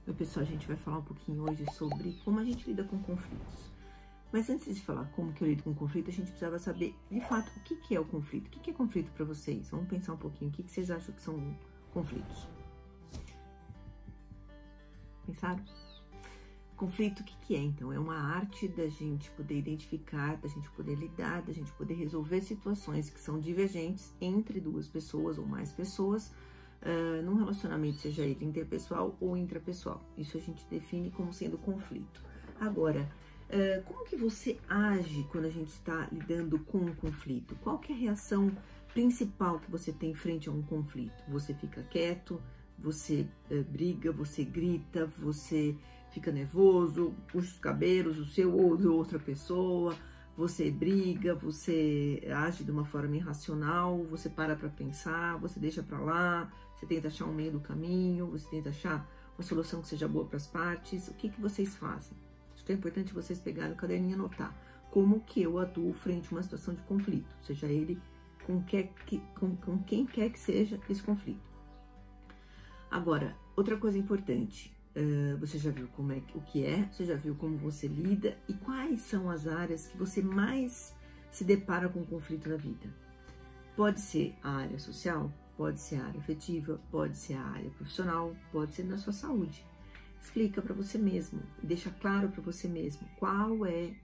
Meu pessoal, a gente vai falar um pouquinho hoje sobre como a gente lida com conflitos. Mas antes de falar como que eu lido com conflito, a gente precisava saber, de fato, o que é o conflito? O que é conflito para vocês? Vamos pensar um pouquinho, o que vocês acham que são conflitos? Pensaram? Conflito, o que é, então? É uma arte da gente poder identificar, da gente poder lidar, da gente poder resolver situações que são divergentes entre duas pessoas ou mais pessoas, num relacionamento, seja ele interpessoal ou intrapessoal. Isso a gente define como sendo conflito. Agora, como que você age quando a gente está lidando com um conflito? Qual que é a reação principal que você tem frente a um conflito? Você fica quieto, você briga, você grita, você fica nervoso, puxa os cabelos, o seu ou de outra pessoa, você briga, você age de uma forma irracional, você para pensar, você deixa para lá, você tenta achar um meio do caminho, você tenta achar uma solução que seja boa para as partes. O que vocês fazem? Acho que é importante vocês pegarem o caderninho e anotar como que eu atuo frente a uma situação de conflito, seja ele com quem quer que seja esse conflito. Agora, outra coisa importante, você já viu o que é, você já viu como você lida e quais são as áreas que você mais se depara com conflito na vida. Pode ser a área social, pode ser a área afetiva, pode ser a área profissional, pode ser na sua saúde. Explica para você mesmo e deixa claro para você mesmo qual é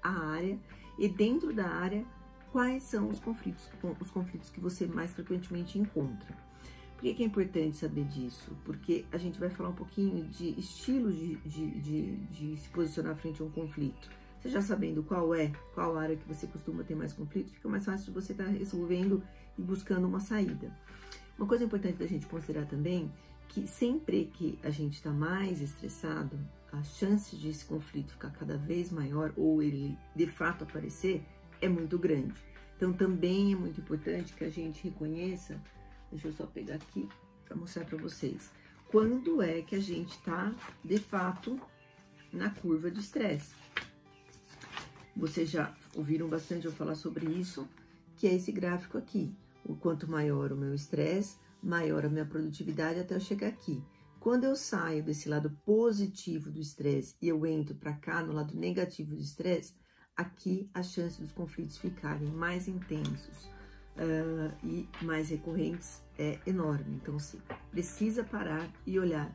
a área e dentro da área quais são os conflitos que você mais frequentemente encontra. Por que é importante saber disso? Porque a gente vai falar um pouquinho de estilos de se posicionar frente a um conflito. Você já sabendo qual área que você costuma ter mais conflito, fica mais fácil de você estar resolvendo e buscando uma saída. Uma coisa importante da gente considerar também, que sempre que a gente está mais estressado, a chance de esse conflito ficar cada vez maior ou ele de fato aparecer é muito grande. Então também é muito importante que a gente reconheça. Deixa eu só pegar aqui para mostrar para vocês. Quando é que a gente está, de fato, na curva de estresse? Vocês já ouviram bastante eu falar sobre isso, que é esse gráfico aqui. O quanto maior o meu estresse, maior a minha produtividade até eu chegar aqui. Quando eu saio desse lado positivo do estresse e eu entro para cá, no lado negativo do estresse, aqui a chance dos conflitos ficarem mais intensos. E mais recorrentes é enorme. Então, você precisa parar e olhar.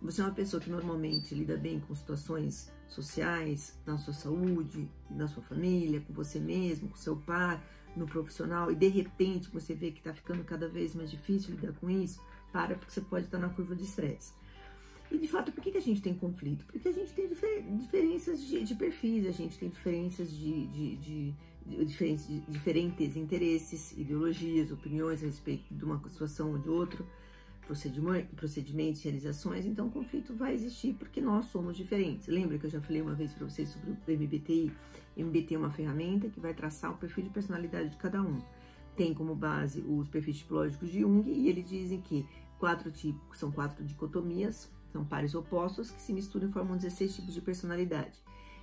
Você é uma pessoa que normalmente lida bem com situações sociais, na sua saúde, na sua família, com você mesmo, com seu par, no profissional, e de repente você vê que está ficando cada vez mais difícil lidar com isso, porque você pode estar na curva de estresse. E de fato, por que a gente tem conflito? Porque a gente tem diferenças de perfis, a gente tem diferenças diferentes interesses, ideologias, opiniões a respeito de uma situação ou de outra, procedimentos, realizações. Então o conflito vai existir porque nós somos diferentes. Lembra que eu já falei uma vez para vocês sobre o MBTI? O MBTI é uma ferramenta que vai traçar o perfil de personalidade de cada um. Tem como base os perfis tipológicos de Jung e eles dizem que são 4 dicotomias, são pares opostos que se misturam e formam 16 tipos de personalidade.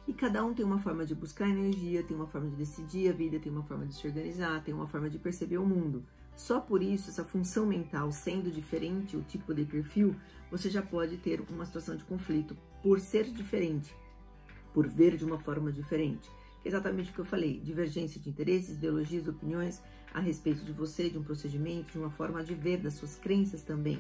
E cada um tem uma forma de buscar energia, tem uma forma de decidir a vida, tem uma forma de se organizar, tem uma forma de perceber o mundo. Só por isso, essa função mental sendo diferente, o tipo de perfil, você já pode ter uma situação de conflito por ser diferente, por ver de uma forma diferente. É exatamente o que eu falei, divergência de interesses, ideologias, opiniões a respeito de você, de um procedimento, de uma forma de ver, das suas crenças também.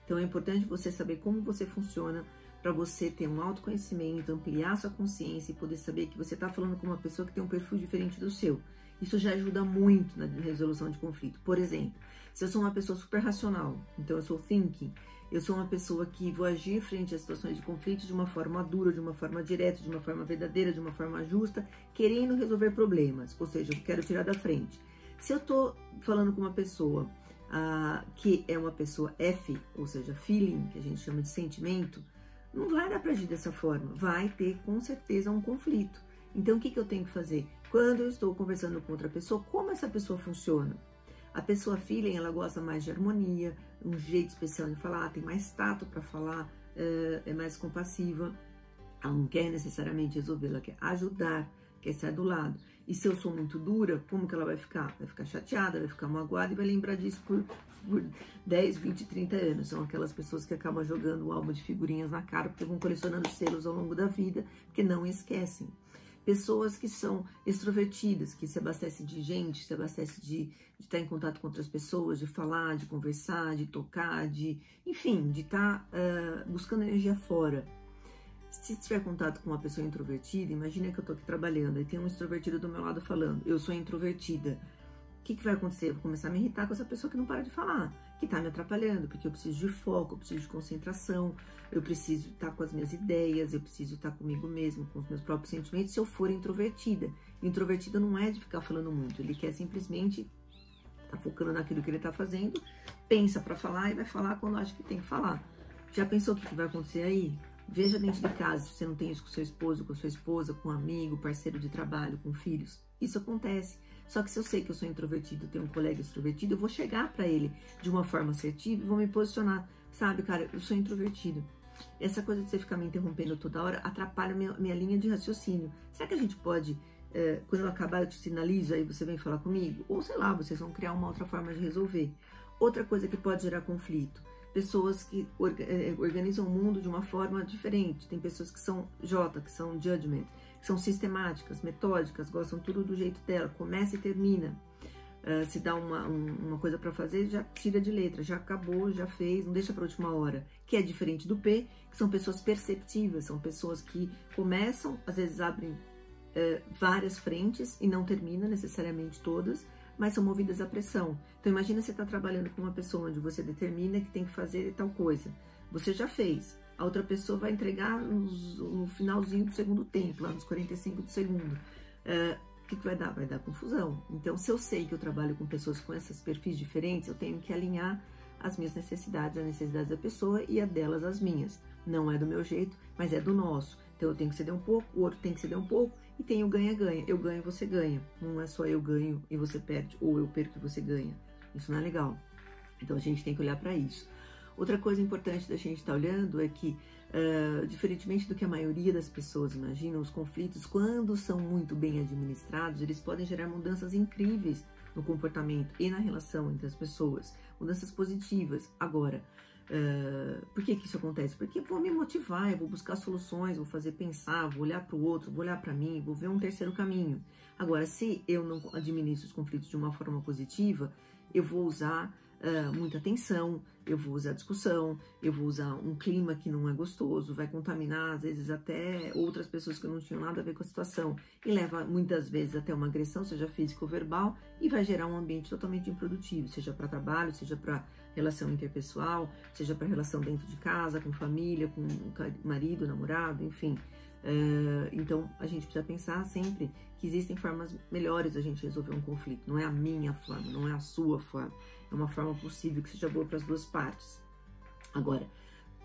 Então é importante você saber como você funciona para você ter um autoconhecimento, ampliar sua consciência e poder saber que você está falando com uma pessoa que tem um perfil diferente do seu. Isso já ajuda muito na resolução de conflito. Por exemplo, se eu sou uma pessoa super racional, então eu sou thinking, eu sou uma pessoa que vou agir frente a situações de conflito de uma forma dura, de uma forma direta, de uma forma verdadeira, de uma forma justa, querendo resolver problemas, ou seja, eu quero tirar da frente. Se eu estou falando com uma pessoa que é uma pessoa F, ou seja, feeling, que a gente chama de sentimento, não vai dar para agir dessa forma, vai ter com certeza um conflito. Então o que eu tenho que fazer? Quando eu estou conversando com outra pessoa, como essa pessoa funciona? A pessoa feeling, ela gosta mais de harmonia, um jeito especial de falar, tem mais tato para falar, é mais compassiva, ela não quer necessariamente resolver, ela quer ajudar, quer estar do lado. E se eu sou muito dura, como que ela vai ficar? Vai ficar chateada, vai ficar magoada e vai lembrar disso por 10, 20, 30 anos. São aquelas pessoas que acabam jogando um álbum de figurinhas na cara porque vão colecionando selos ao longo da vida, porque não esquecem. Pessoas que são extrovertidas, que se abastecem de gente, se abastecem de estar em contato com outras pessoas, de falar, de conversar, de tocar, enfim, de estar buscando energia fora. Se tiver contato com uma pessoa introvertida, imagina que eu tô aqui trabalhando e tem um extrovertido do meu lado falando, eu sou introvertida. O que vai acontecer? Eu vou começar a me irritar com essa pessoa que não para de falar, que tá me atrapalhando, porque eu preciso de foco, eu preciso de concentração, eu preciso estar com as minhas ideias, eu preciso estar comigo mesmo, com os meus próprios sentimentos, se eu for introvertida. Introvertida não é de ficar falando muito, ele quer simplesmente tá focando naquilo que ele tá fazendo, pensa para falar e vai falar quando acha que tem que falar. Já pensou o que vai acontecer aí? Veja dentro de casa, se você não tem isso com seu esposo, com sua esposa, com um amigo, parceiro de trabalho, com filhos. Isso acontece. Só que se eu sei que eu sou introvertido, tenho um colega extrovertido, eu vou chegar para ele de uma forma assertiva e vou me posicionar. Sabe, cara, eu sou introvertido. Essa coisa de você ficar me interrompendo toda hora atrapalha minha linha de raciocínio. Será que a gente pode, quando eu acabar, eu te sinalizo, aí você vem falar comigo? Ou sei lá, vocês vão criar uma outra forma de resolver. Outra coisa que pode gerar conflito. Pessoas que organizam o mundo de uma forma diferente. Tem pessoas que são J, que são judgment, que são sistemáticas, metódicas, gostam tudo do jeito dela, começa e termina. Se dá uma coisa para fazer, já tira de letra, já acabou, já fez, não deixa para última hora. Que é diferente do P, que são pessoas perceptivas, são pessoas que começam, às vezes abrem várias frentes e não terminam necessariamente todas, mas são movidas à pressão. Então imagina você está trabalhando com uma pessoa onde você determina que tem que fazer tal coisa. Você já fez, a outra pessoa vai entregar no finalzinho do segundo tempo, lá nos 45 do segundo. O que vai dar? Vai dar confusão. Então se eu sei que eu trabalho com pessoas com esses perfis diferentes, eu tenho que alinhar as minhas necessidades, as necessidades da pessoa e a delas as minhas. Não é do meu jeito, mas é do nosso. Então eu tenho que ceder um pouco, o outro tem que ceder um pouco, e tem o ganha-ganha. Eu ganho e você ganha. Não é só eu ganho e você perde, ou eu perco e você ganha. Isso não é legal. Então a gente tem que olhar para isso. Outra coisa importante da gente estar olhando é que, diferentemente do que a maioria das pessoas imaginam, os conflitos, quando são muito bem administrados, eles podem gerar mudanças incríveis no comportamento e na relação entre as pessoas. Mudanças positivas. Agora, por que isso acontece? Porque eu vou me motivar, eu vou buscar soluções, vou fazer pensar, vou olhar para o outro, vou olhar para mim, vou ver um terceiro caminho. Agora, se eu não administro os conflitos de uma forma positiva, eu vou usar muita tensão, eu vou usar discussão, eu vou usar um clima que não é gostoso, vai contaminar, às vezes, até outras pessoas que não tinham nada a ver com a situação, e leva, muitas vezes, até uma agressão, seja física ou verbal, e vai gerar um ambiente totalmente improdutivo, seja para trabalho, seja para relação interpessoal, seja para relação dentro de casa, com família, com marido, namorado, enfim. Então, a gente precisa pensar sempre que existem formas melhores da gente resolver um conflito. Não é a minha forma, não é a sua forma. É uma forma possível que seja boa para as duas partes. Agora,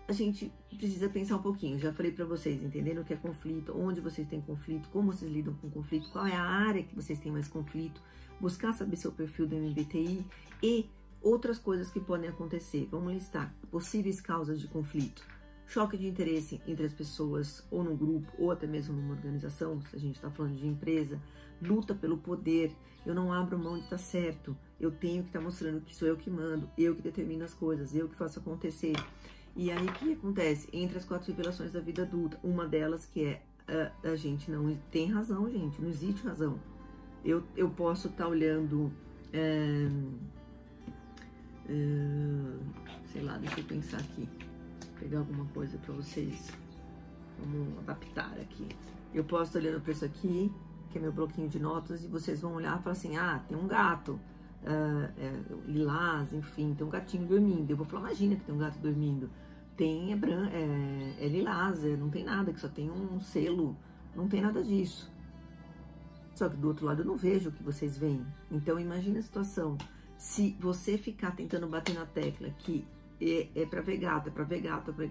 a gente precisa pensar um pouquinho. Já falei para vocês, entendendo o que é conflito, onde vocês têm conflito, como vocês lidam com conflito, qual é a área que vocês têm mais conflito, buscar saber seu perfil do MBTI e outras coisas que podem acontecer. Vamos listar possíveis causas de conflito. Choque de interesse entre as pessoas, ou num grupo, ou até mesmo numa organização, se a gente está falando de empresa. Luta pelo poder. Eu não abro mão de estar certo. Eu tenho que estar mostrando que sou eu que mando, eu que determino as coisas, eu que faço acontecer. E aí o que acontece? Entre as 4 revelações da vida adulta, uma delas que é a gente não tem razão, gente, não existe razão. Eu posso estar olhando, sei lá, deixa eu pensar aqui. Pegar alguma coisa para vocês, vamos adaptar aqui. Eu posso estar olhando para isso aqui, que é meu bloquinho de notas, e vocês vão olhar e falar assim, tem um gato, lilás, enfim, tem um gatinho dormindo. Eu vou falar, imagina que tem um gato dormindo. Tem, é lilás, não tem nada, que só tem um selo, não tem nada disso. Só que do outro lado eu não vejo o que vocês veem. Então imagina a situação, se você ficar tentando bater na tecla que é pra ver gato,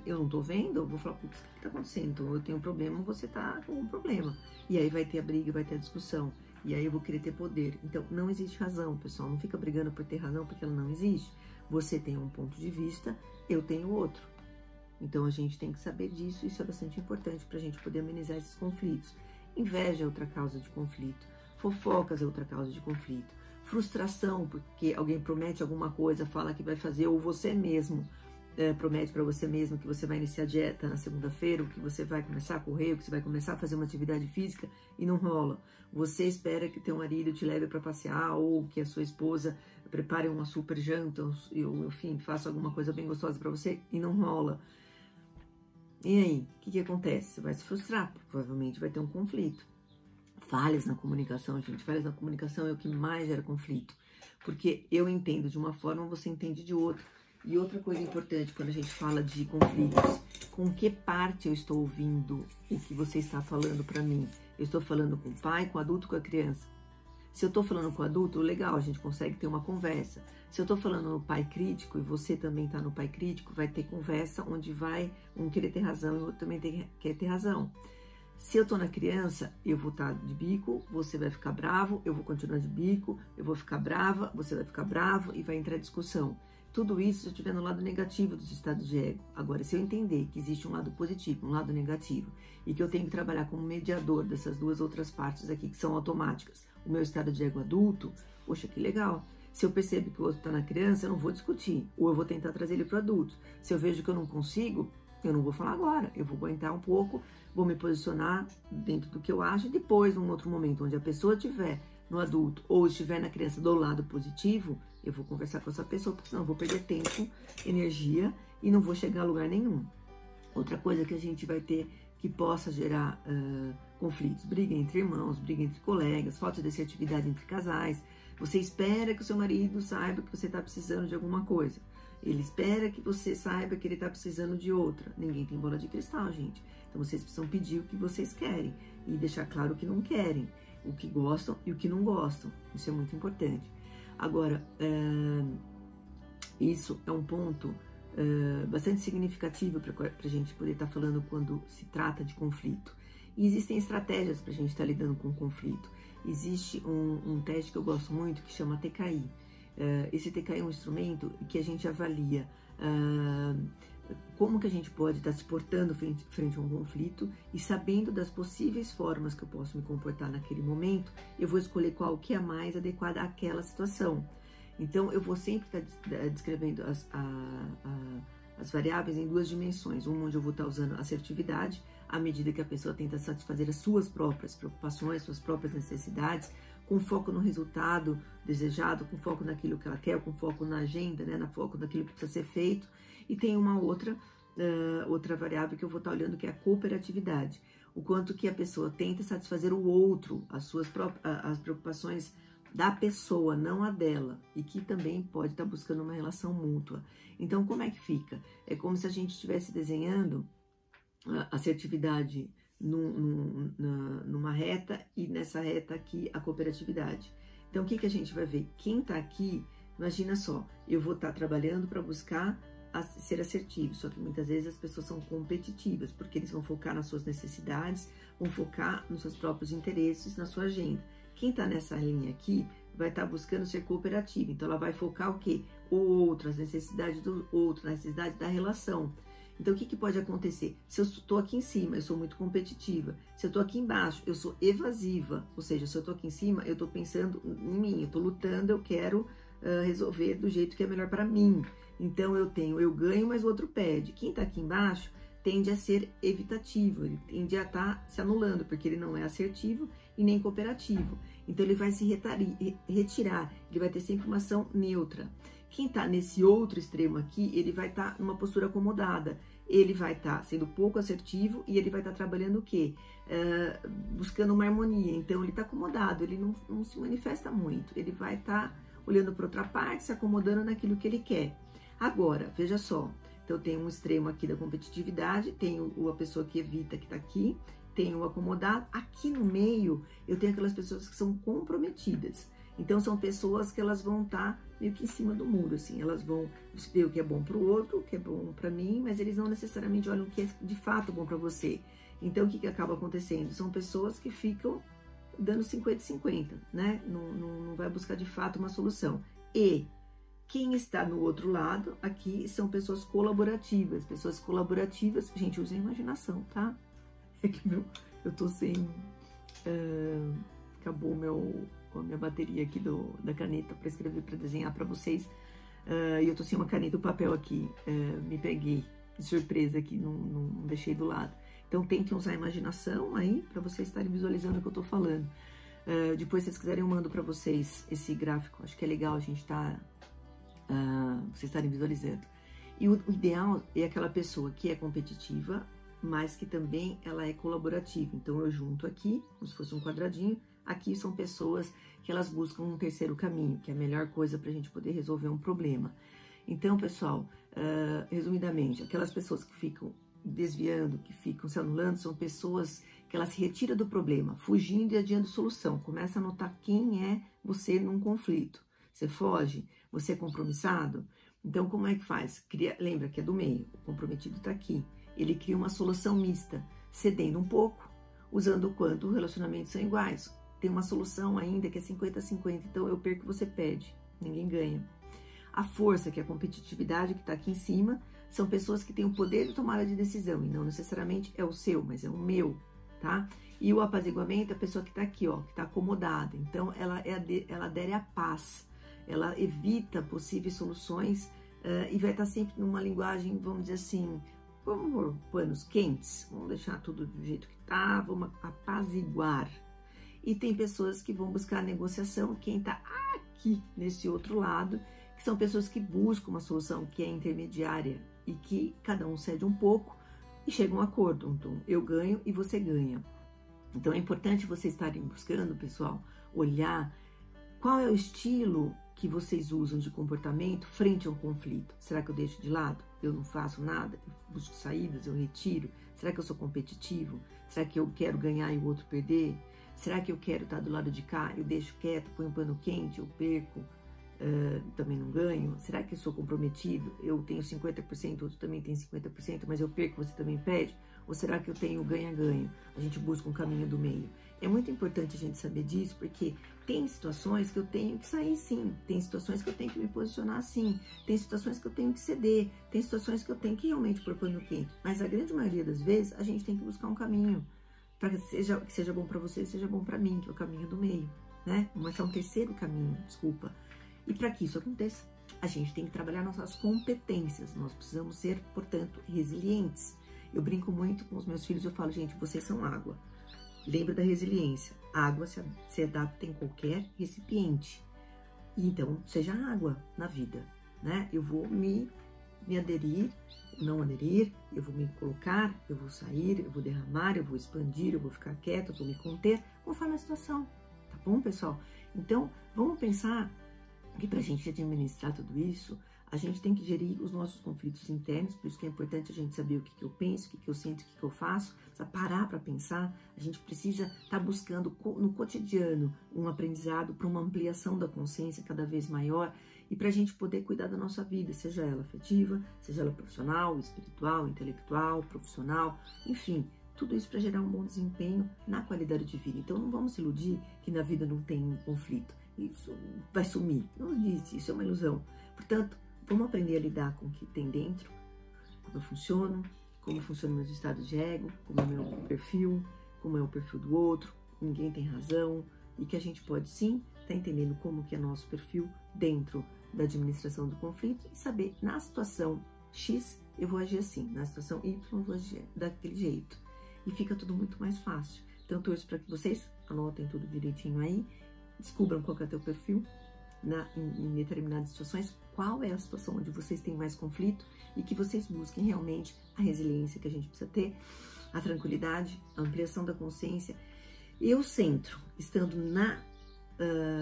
eu não tô vendo, eu vou falar, putz, o que tá acontecendo? Então eu tenho um problema, você tá com um problema. E aí vai ter a briga, vai ter a discussão. E aí eu vou querer ter poder. Então não existe razão, pessoal. Não fica brigando por ter razão, porque ela não existe. Você tem um ponto de vista, eu tenho outro. Então a gente tem que saber disso, isso é bastante importante pra gente poder amenizar esses conflitos. Inveja é outra causa de conflito. Fofocas é outra causa de conflito. Frustração, porque alguém promete alguma coisa, fala que vai fazer, ou você mesmo promete para você mesmo que você vai iniciar a dieta na segunda-feira, ou que você vai começar a correr, ou que você vai começar a fazer uma atividade física e não rola. Você espera que teu marido te leve para passear, ou que a sua esposa prepare uma super janta, ou enfim, faça alguma coisa bem gostosa para você e não rola. E aí, o que acontece? Você vai se frustrar, provavelmente vai ter um conflito. Falhas na comunicação, gente. Falhas na comunicação é o que mais gera conflito. Porque eu entendo de uma forma, você entende de outra. E outra coisa importante quando a gente fala de conflitos, com que parte eu estou ouvindo o que você está falando para mim? Eu estou falando com o pai, com o adulto, com a criança? Se eu estou falando com o adulto, legal, a gente consegue ter uma conversa. Se eu estou falando no pai crítico e você também está no pai crítico, vai ter conversa onde vai um querer ter razão e o outro também quer ter razão. Se eu tô na criança, eu vou estar de bico, você vai ficar bravo, eu vou continuar de bico, eu vou ficar brava, você vai ficar bravo e vai entrar discussão. Tudo isso se eu estiver no lado negativo dos estados de ego. Agora, se eu entender que existe um lado positivo, um lado negativo, e que eu tenho que trabalhar como mediador dessas duas outras partes aqui, que são automáticas, o meu estado de ego adulto, poxa, que legal. Se eu percebo que o outro está na criança, eu não vou discutir, ou eu vou tentar trazer ele para o adulto. Se eu vejo que eu não consigo, eu não vou falar agora, eu vou aguentar um pouco, vou me posicionar dentro do que eu acho, e depois, num outro momento, onde a pessoa estiver no adulto ou estiver na criança do lado positivo, eu vou conversar com essa pessoa, porque senão eu vou perder tempo, energia e não vou chegar a lugar nenhum. Outra coisa que a gente vai ter que possa gerar conflitos, briga entre irmãos, briga entre colegas, falta de assertividade entre casais. Você espera que o seu marido saiba que você está precisando de alguma coisa. Ele espera que você saiba que ele está precisando de outra. Ninguém tem bola de cristal, gente. Então, vocês precisam pedir o que vocês querem e deixar claro o que não querem, o que gostam e o que não gostam. Isso é muito importante. Agora, isso é um ponto bastante significativo para a gente poder estar falando quando se trata de conflito. E existem estratégias para a gente estar lidando com o conflito. Existe um teste que eu gosto muito que chama TKI. Esse TKI é um instrumento que a gente avalia como que a gente pode estar se portando frente a um conflito e sabendo das possíveis formas que eu posso me comportar naquele momento, eu vou escolher qual que é a mais adequada àquela situação. Então, eu vou sempre estar descrevendo as variáveis em duas dimensões. Uma onde eu vou estar usando assertividade, à medida que a pessoa tenta satisfazer as suas próprias preocupações, suas próprias necessidades, com foco no resultado desejado, com foco naquilo que ela quer, com foco na agenda, né, na foco naquilo que precisa ser feito. E tem uma outra variável que eu vou estar olhando, que é a cooperatividade. O quanto que a pessoa tenta satisfazer o outro, as preocupações da pessoa, não a dela, e que também pode estar buscando uma relação mútua. Então, como é que fica? É como se a gente estivesse desenhando a assertividade numa reta e nessa reta aqui a cooperatividade. Então, o que a gente vai ver? Quem está aqui, imagina só, eu vou estar trabalhando para buscar ser assertivo, só que muitas vezes as pessoas são competitivas, porque eles vão focar nas suas necessidades, vão focar nos seus próprios interesses, na sua agenda. Quem está nessa linha aqui vai estar buscando ser cooperativo, então ela vai focar o quê? O outro, as necessidades do outro, a necessidade da relação. Então, o que pode acontecer? Se eu estou aqui em cima, eu sou muito competitiva. Se eu estou aqui embaixo, eu sou evasiva. Ou seja, se eu estou aqui em cima, eu estou pensando em mim, eu estou lutando, eu quero resolver do jeito que é melhor para mim. Então, eu ganho, mas o outro perde. Quem está aqui embaixo tende a ser evitativo, ele tende a estar se anulando, porque ele não é assertivo e nem cooperativo. Então, ele vai se retirar, ele vai ter sempre uma ação neutra. Quem está nesse outro extremo aqui, ele vai estar numa postura acomodada, ele vai estar sendo pouco assertivo e ele vai estar trabalhando o quê? Buscando uma harmonia. Então, ele está acomodado, ele não se manifesta muito, ele vai estar olhando para outra parte, se acomodando naquilo que ele quer. Agora, veja só, então tem um extremo aqui da competitividade, tem a pessoa que evita, que está aqui, tem o acomodado. Aqui no meio, eu tenho aquelas pessoas que são comprometidas. Então, são pessoas que elas vão estar meio que em cima do muro, assim. Elas vão ver o que é bom para o outro, o que é bom para mim, mas eles não necessariamente olham o que é de fato bom para você. Então, o que acaba acontecendo? São pessoas que ficam dando 50-50, né? Não vai buscar de fato uma solução. E quem está no outro lado aqui são pessoas colaborativas. Pessoas colaborativas, gente, usem a imaginação, tá? É que eu tô sem Acabou a minha bateria aqui da caneta para escrever, para desenhar para vocês. E eu tô sem uma caneta e o papel aqui. Me peguei de surpresa aqui, não deixei do lado. Então tentem usar a imaginação aí para vocês estarem visualizando o que eu tô falando. Depois, se vocês quiserem, eu mando para vocês esse gráfico. Acho que é legal a gente vocês estarem visualizando. E o ideal é aquela pessoa que é competitiva, mas que também ela é colaborativa. Então eu junto aqui, como se fosse um quadradinho. Aqui são pessoas que elas buscam um terceiro caminho, que é a melhor coisa para a gente poder resolver um problema. Então, pessoal, resumidamente, aquelas pessoas que ficam desviando, que ficam se anulando, são pessoas que elas se retiram do problema, fugindo e adiando solução. Começa a notar quem é você num conflito. Você foge, você é compromissado. Então, como é que faz? Lembra que é do meio, o comprometido está aqui. Ele cria uma solução mista, cedendo um pouco, usando o quanto os relacionamentos são iguais. Tem uma solução ainda que é 50-50, então eu perco, você perde, ninguém ganha. A força, que é a competitividade que está aqui em cima, são pessoas que têm o poder de tomada de decisão, e não necessariamente é o seu, mas é o meu, tá? E o apaziguamento é a pessoa que está aqui, ó, que está acomodada. Então, ela adere à paz, ela evita possíveis soluções e vai estar sempre numa linguagem, vamos dizer assim, vamos pôr panos quentes, vamos deixar tudo do jeito que está, vamos apaziguar. E tem pessoas que vão buscar a negociação, quem está aqui nesse outro lado, que são pessoas que buscam uma solução que é intermediária e que cada um cede um pouco e chega a um acordo. Então, eu ganho e você ganha. Então, é importante vocês estarem buscando, pessoal, olhar qual é o estilo que vocês usam de comportamento frente a um conflito. Será que eu deixo de lado? Eu não faço nada? Eu busco saídas? Eu retiro? Será que eu sou competitivo? Será que eu quero ganhar e o outro perder? Será que eu quero estar do lado de cá? Eu deixo quieto, ponho um pano quente, eu perco, também não ganho? Será que eu sou comprometido? Eu tenho 50%, outro também tem 50%, mas eu perco, você também perde? Ou será que eu tenho ganha-ganha? A gente busca um caminho do meio. É muito importante a gente saber disso, porque tem situações que eu tenho que sair sim, tem situações que eu tenho que me posicionar sim, tem situações que eu tenho que ceder, tem situações que eu tenho que realmente pôr pano quente. Mas a grande maioria das vezes, a gente tem que buscar um caminho para que seja bom para você, seja bom para mim, que é o caminho do meio, né? Vamos achar um terceiro caminho, desculpa. E para que isso aconteça, a gente tem que trabalhar nossas competências. Nós precisamos ser, portanto, resilientes. Eu brinco muito com os meus filhos, eu falo, gente, vocês são água. Lembra da resiliência. A água se adapta em qualquer recipiente. Então, seja água na vida, né? Eu vou me aderir, não aderir, eu vou me colocar, eu vou sair, eu vou derramar, eu vou expandir, eu vou ficar quieto, eu vou me conter, conforme a situação, tá bom, pessoal? Então, vamos pensar que para a gente administrar tudo isso, a gente tem que gerir os nossos conflitos internos, por isso que é importante a gente saber o que eu penso, o que eu sinto, o que eu faço, precisa parar para pensar, a gente precisa estar buscando no cotidiano um aprendizado para uma ampliação da consciência cada vez maior e para a gente poder cuidar da nossa vida, seja ela afetiva, seja ela profissional, espiritual, intelectual, profissional, enfim, tudo isso para gerar um bom desempenho na qualidade de vida. Então não vamos se iludir que na vida não tem conflito, isso vai sumir, não existe, isso é uma ilusão. Portanto, vamos aprender a lidar com o que tem dentro, como eu funciono, como funcionam meus estados de ego, como é o meu perfil, como é o perfil do outro, ninguém tem razão, e que a gente pode sim estar entendendo como que é nosso perfil dentro da administração do conflito e saber, na situação X, eu vou agir assim, na situação Y, eu vou agir daquele jeito. E fica tudo muito mais fácil. Então, eu torço para que vocês anotem tudo direitinho aí, descubram qual que é o teu perfil, em determinadas situações, qual é a situação onde vocês têm mais conflito e que vocês busquem realmente a resiliência que a gente precisa ter, a tranquilidade, a ampliação da consciência e o centro, estando na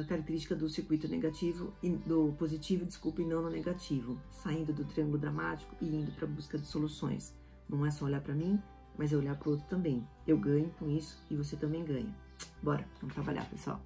característica do circuito negativo e do positivo, desculpa, e não no negativo, saindo do triângulo dramático e indo para a busca de soluções. Não é só olhar para mim, mas é olhar para o outro também. Eu ganho com isso e você também ganha. Bora, vamos trabalhar, pessoal.